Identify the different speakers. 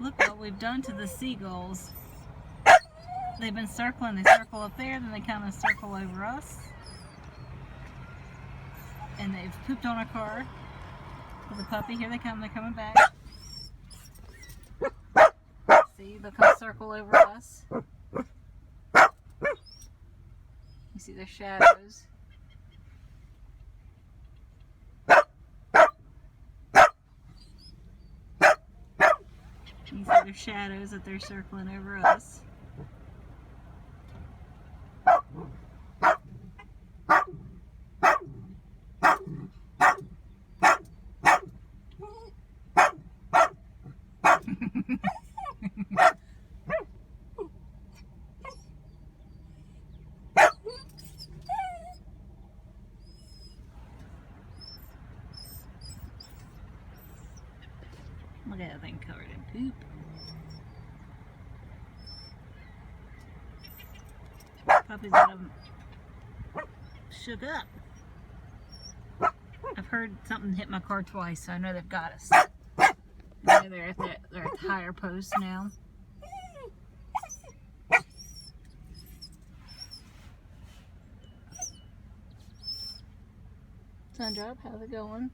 Speaker 1: Look what we've done to the seagulls. They've been circling. They circle up there, then they kind of circle over us. And they've pooped on our car with a puppy. Here they come. They're coming back. See, they'll come circle over us. You see their shadows. These are their shadows that they're circling over us. Look at that thing covered in poop. Puppy's got them shook up. I've heard something hit my car twice, so I know they've got us. I know they're at the higher post now. Sundrop, how's it going?